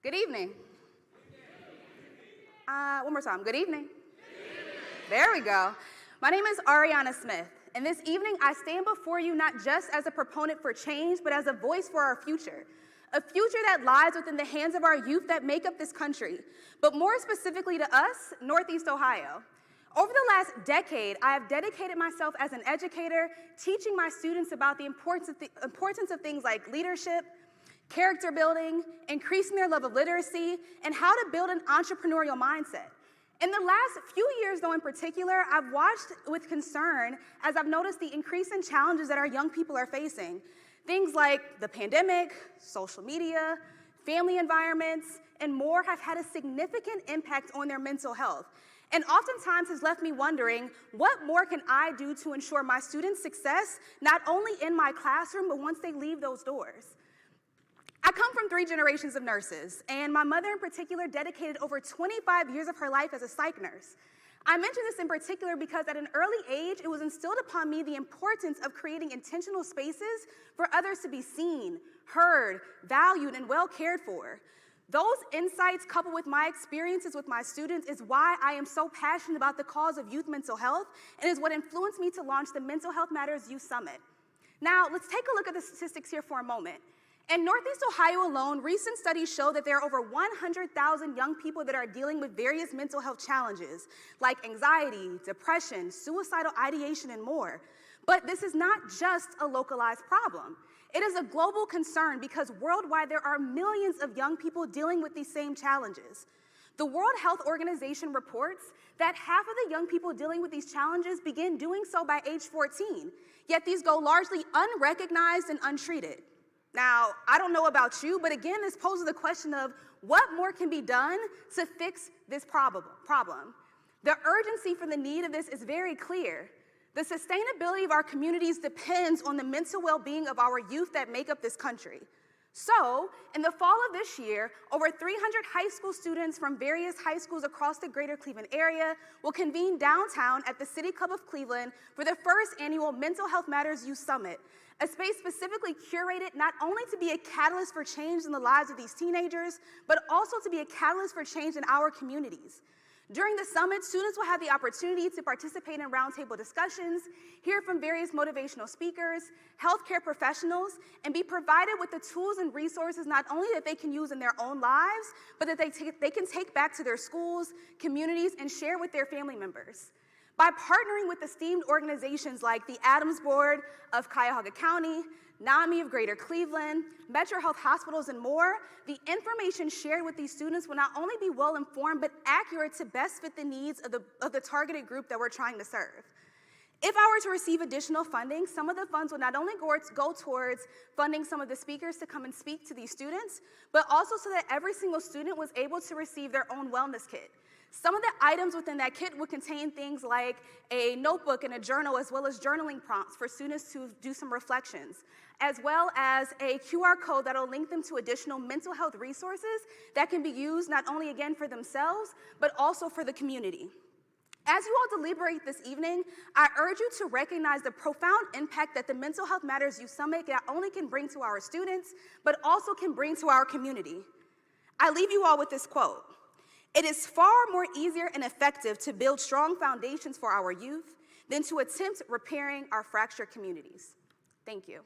Good evening. One more time. Good evening. There we go. My name is Ariana Smith, and this evening I stand before you not just as a proponent for change, but as a voice for our future. A future that lies within the hands of our youth that make up this country, but more specifically to us, Northeast Ohio. Over the last decade, I have dedicated myself as an educator, teaching my students about the importance of things like leadership, character building, increasing their love of literacy, and how to build an entrepreneurial mindset. In the last few years, though, in particular, I've watched with concern as I've noticed the increase in challenges that our young people are facing. Things like the pandemic, social media, family environments, and more have had a significant impact on their mental health. And oftentimes has left me wondering, what more can I do to ensure my students' success, not only in my classroom, but once they leave those doors? I come from 3 generations of nurses, and my mother in particular dedicated over 25 years of her life as a psych nurse. I mention this in particular because at an early age, it was instilled upon me the importance of creating intentional spaces for others to be seen, heard, valued, and well cared for. Those insights, coupled with my experiences with my students, is why I am so passionate about the cause of youth mental health and is what influenced me to launch the Mental Health Matters Youth Summit. Now, let's take a look at the statistics here for a moment. In Northeast Ohio alone, recent studies show that there are over 100,000 young people that are dealing with various mental health challenges like anxiety, depression, suicidal ideation, and more. But this is not just a localized problem. It is a global concern because worldwide there are millions of young people dealing with these same challenges. The World Health Organization reports that half of the young people dealing with these challenges begin doing so by age 14, yet these go largely unrecognized and untreated. Now, I don't know about you, but again, this poses the question of what more can be done to fix this problem. The urgency for the need of this is very clear. The sustainability of our communities depends on the mental well-being of our youth that make up this country. So, in the fall of this year, over 300 high school students from various high schools across the greater Cleveland area will convene downtown at the City Club of Cleveland for the first annual Mental Health Matters Youth Summit, a space specifically curated not only to be a catalyst for change in the lives of these teenagers, but also to be a catalyst for change in our communities. During the summit, students will have the opportunity to participate in roundtable discussions, hear from various motivational speakers, healthcare professionals, and be provided with the tools and resources not only that they can use in their own lives, but that they can take back to their schools, communities, and share with their family members. By partnering with esteemed organizations like the Adams Board of Cuyahoga County, NAMI of Greater Cleveland, Metro Health Hospitals, and more, the information shared with these students will not only be well-informed, but accurate to best fit the needs of the targeted group that we're trying to serve. If I were to receive additional funding, some of the funds will not only go towards funding some of the speakers to come and speak to these students, but also so that every single student was able to receive their own wellness kit. Some of the items within that kit would contain things like a notebook and a journal, as well as journaling prompts for students to do some reflections, as well as a QR code that will link them to additional mental health resources that can be used not only, again, for themselves, but also for the community. As you all deliberate this evening, I urge you to recognize the profound impact that the Mental Health Matters Youth Summit not only can bring to our students, but also can bring to our community. I leave you all with this quote. It is far more easier and effective to build strong foundations for our youth than to attempt repairing our fractured communities. Thank you.